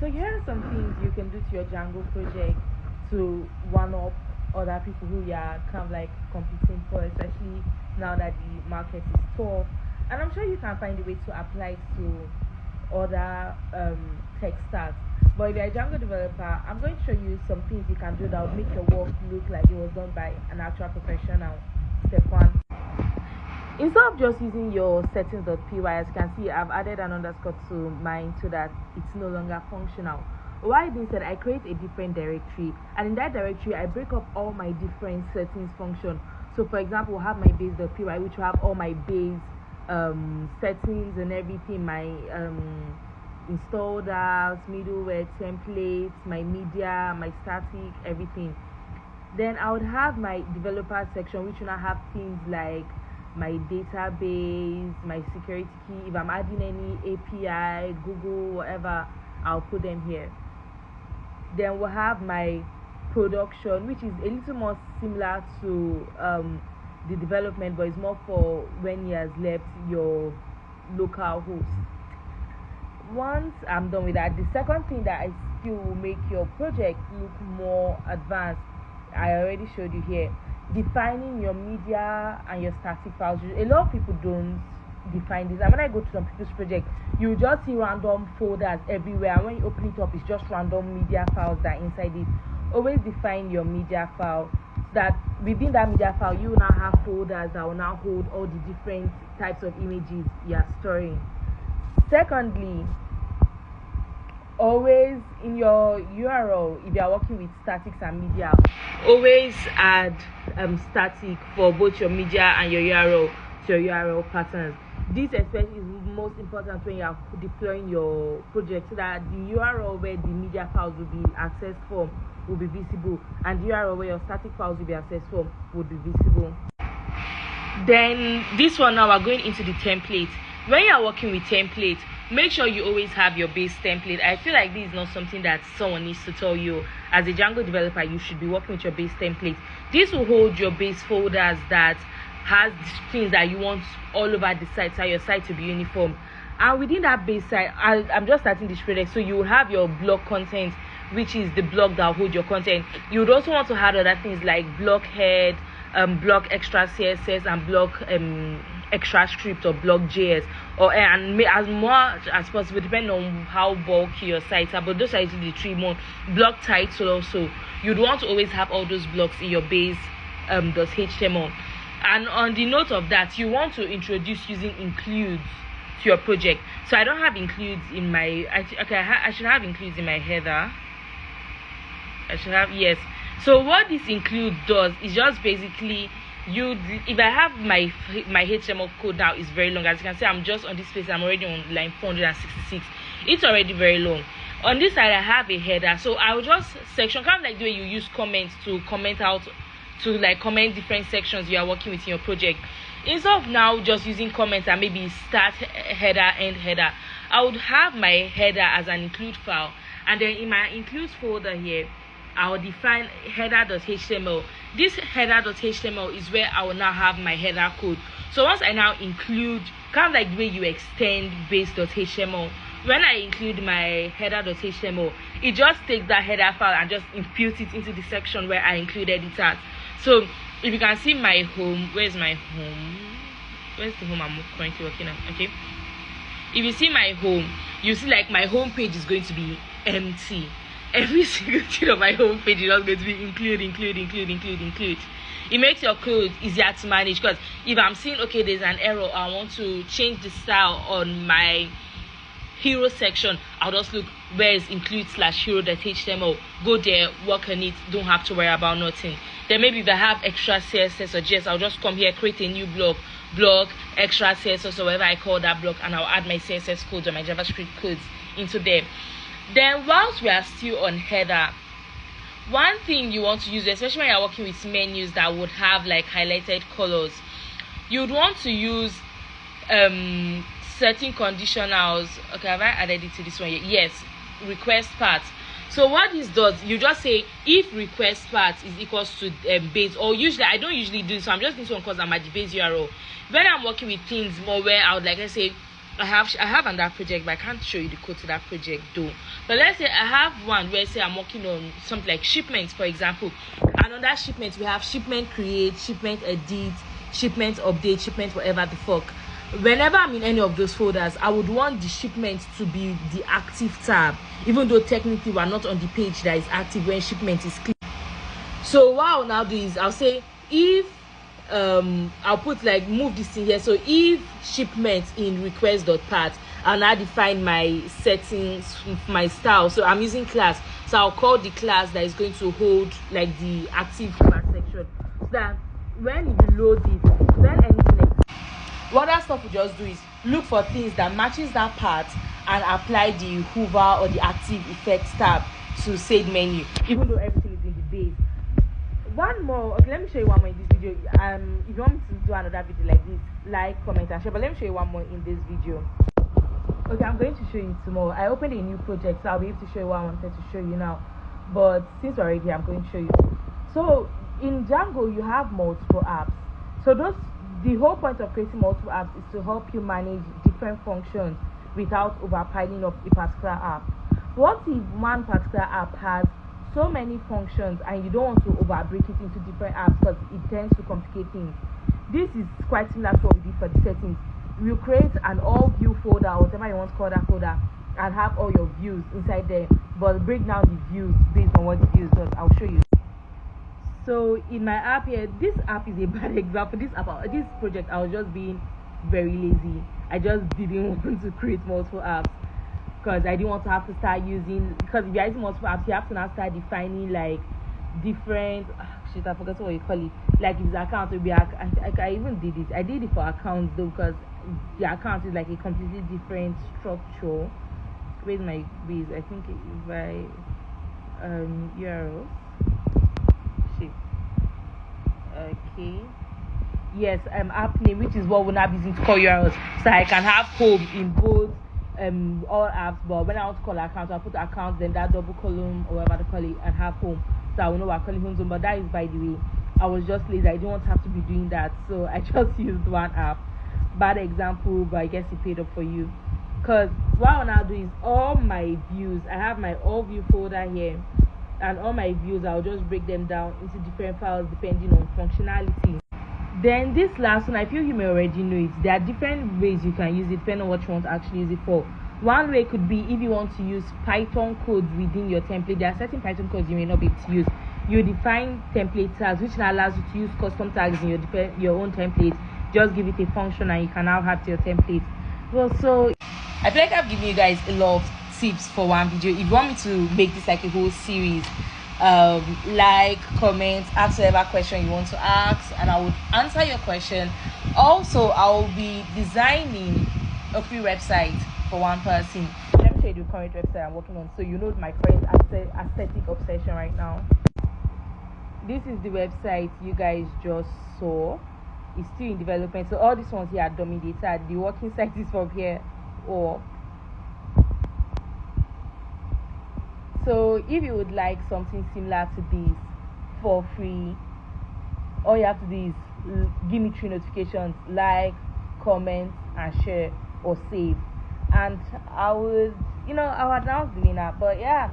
So here are some things you can do to your Django project to one up other people who you are kind of like competing for, especially now that the market is tough. And I'm sure you can find a way to apply to other tech stacks. But if you're a Django developer, I'm going to show you some things you can do that will make your work look like it was done by an actual professional. Step one. Instead of just using your settings.py, as you can see, I've added an underscore to mine so that it's no longer functional. Why this said, I create a different directory, and in that directory I break up all my different settings function. So for example, we'll have my base.py, which will have all my base settings and everything, my installed apps, middleware, templates, my media, my static, everything. Then I would have my developer section, which will now have things like my database, my security key. If I'm adding any API, Google, whatever, I'll put them here. Then we'll have my production, which is a little more similar to the development, but it's more for when he has left your local host. Once I'm done with that, the second thing that I feel will make your project look more advanced, I already showed you here, defining your media and your static files. A lot of people don't define this, and when I go to some people's project, you just see random folders everywhere, and when you open it up, it's just random media files that are inside it. Always define your media file, so that within that media file you will now have folders that will now hold all the different types of images you are storing. Secondly, always in your URL, if you are working with statics and media, always add static for both your media and your URL to your URL patterns. This especially is most important when you are deploying your project, so that the URL where the media files will be accessed from will be visible, and the URL where your static files will be accessed from will be visible. Then this one, now we're going into the template. When you are working with template, make sure you always have your base template. I feel like this is not something that someone needs to tell you. As a Django developer, you should be working with your base template. This will hold your base folders that has things that you want all over the site, so your site to be uniform. And within that base site, I'm just starting this project, so you will have your blog content, which is the blog that will hold your content. You would also want to add other things like blog head, blog extra CSS, and blog extra script or blog.js, or and as much as possible, depending on how bulky your sites are. But those are usually the three more. Blog title also, you'd want to always have all those blocks in your base .html. And on the note of that, you want to introduce using includes to your project. So I don't have includes in my I should have includes in my header. I should have, yes. So what this include does is just basically, if I have my HTML code now is very long, as you can see, I'm just on this page, I'm already on line 466. It's already very long. On this side I have a header, so I will just section, kind of like the way you use comments to comment out, to like comment different sections you are working with in your project. Instead of now just using comments and maybe start header, end header, I would have my header as an include file, and then in my includes folder here, I will define header.html. This header.html is where I will now have my header code. So once I now include, kind of like the way you extend base.html, when I include my header.html, it just takes that header file and just imputes it into the section where I included it at. So if you can see my home, where's my home? Where's the home I'm currently working at? Okay. If you see my home, you see like my home page is going to be empty. Every single thing on my home page is just going to be include. It makes your code easier to manage, because if I'm seeing, okay, there's an error, I want to change the style on my hero section, I'll just look where is include/hero.html, go there, work on it, don't have to worry about nothing. Then maybe if I have extra CSS or JS, I'll just come here, create a new blog extra CSS or whatever I call that blog, and I'll add my CSS codes or my JavaScript codes into there. Then whilst we are still on header, one thing you want to use, especially when you're working with menus that would have like highlighted colors, you'd want to use certain conditionals. Okay, have I added it to this one yet? Yes, request path. So what this does, you just say if request path is equals to base, or usually I don't usually do this, so I'm just doing this one because I'm at the base URL. When I'm working with things more where I would like, let's say I have another project, but I can't show you the code to that project though. But let's say I have one where say I'm working on something like shipments, for example. And on that shipment, we have shipment create, shipment edit, shipment update, shipment whatever the fuck. Whenever I'm in any of those folders, I would want the shipment to be the active tab, even though technically we're not on the page that is active when shipment is clear. So what I'll now do is I'll say if I'll put like move this in here. So if shipment in request.path, I'll now define my settings, my style. So I'm using class, so I'll call the class that is going to hold like the active class section, so that when you load it, when anything like what that stuff will just do is look for things that matches that part and apply the hover or the active effects tab to save menu, even though everything is in the base. One more, okay, let me show you one more in this video. If you want me to do another video like this, like, comment and share, but let me show you one more in this video. Okay, I'm going to show you some more. I opened a new project, so I'll be able to show you what I wanted to show you now, but since we're already here, I'm going to show you. So in Django you have multiple apps. So the whole point of creating multiple apps is to help you manage different functions without overpiling up a particular app. What if one particular app has so many functions and you don't want to over break it into different apps because it tends to complicate things? This is quite similar to what we did for the settings. You create an all view folder or whatever you want to call that folder and have all your views inside there, but break down the views based on what the views does. I'll show you. So in my app here, this app is a bad example. This project, I was just being very lazy. I just didn't want to create multiple apps because I didn't want to have to start using, because if you're using multiple apps, you have to now start defining like different shit, I forgot what you call it. Like if the account will be I even did it. I did it for accounts though, because the account is like a completely different structure. Where's my base? I think it's by URL. Shit. Okay. Yes, app name, which is what we're now using to call URLs. So I can have home in both all apps, but when I want to call account, I'll put account, then that double column or whatever they call it, and have home. So I will know we're calling home zone. But that is by the way. I was just lazy. I didn't want to have to be doing that, so I just used one app. Bad example, but I guess it paid up for you. Because what I'll now do is all my views, I have my all view folder here, and all my views, I'll just break them down into different files depending on functionality. Then this last one, I feel you may already know it. There are different ways you can use it depending on what you want to actually use it for. One way could be if you want to use Python codes within your template. There are certain Python codes you may not be able to use. You define template tags, which allows you to use custom tags in your own template. Just give it a function and you can now add to your template. Well, so I feel like I've given you guys a lot of tips for one video. If you want me to make this like a whole series, like, comment, ask whatever question you want to ask, and I would answer your question. Also, I will be designing a free website for one person. Let me show you the current website I'm working on, so you know my current aesthetic obsession right now. This is the website you guys just saw. It's still in development, so all these ones here are dummy data. The working site is from here or so. If you would like something similar to this for free, all you have to do is give me 3 notifications: like, comment, and share or save, and I would announce the winner. But yeah,